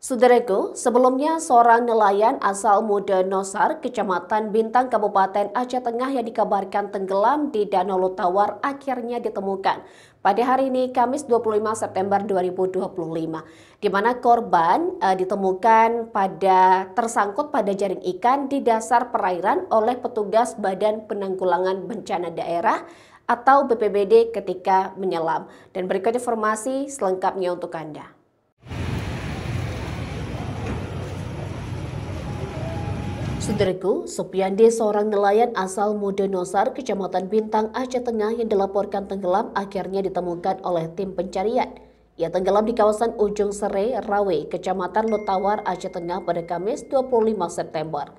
Saudaraku, sebelumnya seorang nelayan asal Muda Nosar, Kecamatan Bintang, Kabupaten Aceh Tengah yang dikabarkan tenggelam di Danau Lutawar akhirnya ditemukan pada hari ini, Kamis 25 September 2025, di mana korban ditemukan tersangkut pada jaring ikan di dasar perairan oleh petugas Badan Penanggulangan Bencana Daerah atau BPBD ketika menyelam. Dan berikut informasi selengkapnya untuk Anda. Saudaraku, Supiandi, seorang nelayan asal Muda Nosar, Kecamatan Bintang, Aceh Tengah yang dilaporkan tenggelam akhirnya ditemukan oleh tim pencarian. Ia tenggelam di kawasan Ujung Sere, Rawe, Kecamatan Lutawar, Aceh Tengah pada Kamis 25 September.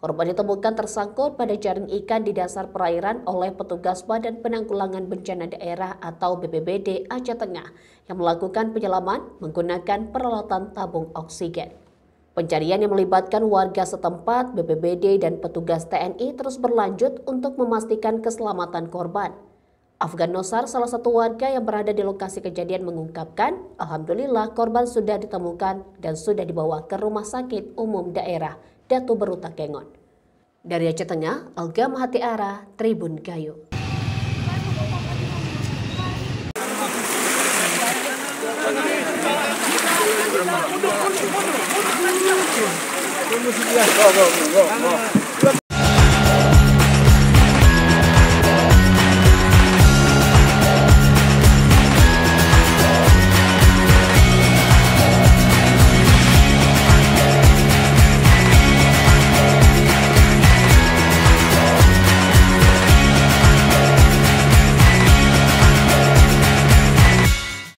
Korban ditemukan tersangkut pada jaring ikan di dasar perairan oleh petugas Badan Penanggulangan Bencana Daerah atau BPBD Aceh Tengah yang melakukan penyelaman menggunakan peralatan tabung oksigen. Pencarian yang melibatkan warga setempat, BPBD, dan petugas TNI terus berlanjut untuk memastikan keselamatan korban. Afgan Nosar, salah satu warga yang berada di lokasi kejadian, mengungkapkan, Alhamdulillah korban sudah ditemukan dan sudah dibawa ke Rumah Sakit Umum Daerah Datu Beruta Kengon. Dari Aceh Tengah, Alga Mahatiara, Tribun Gayo. Go, go, go, go, go.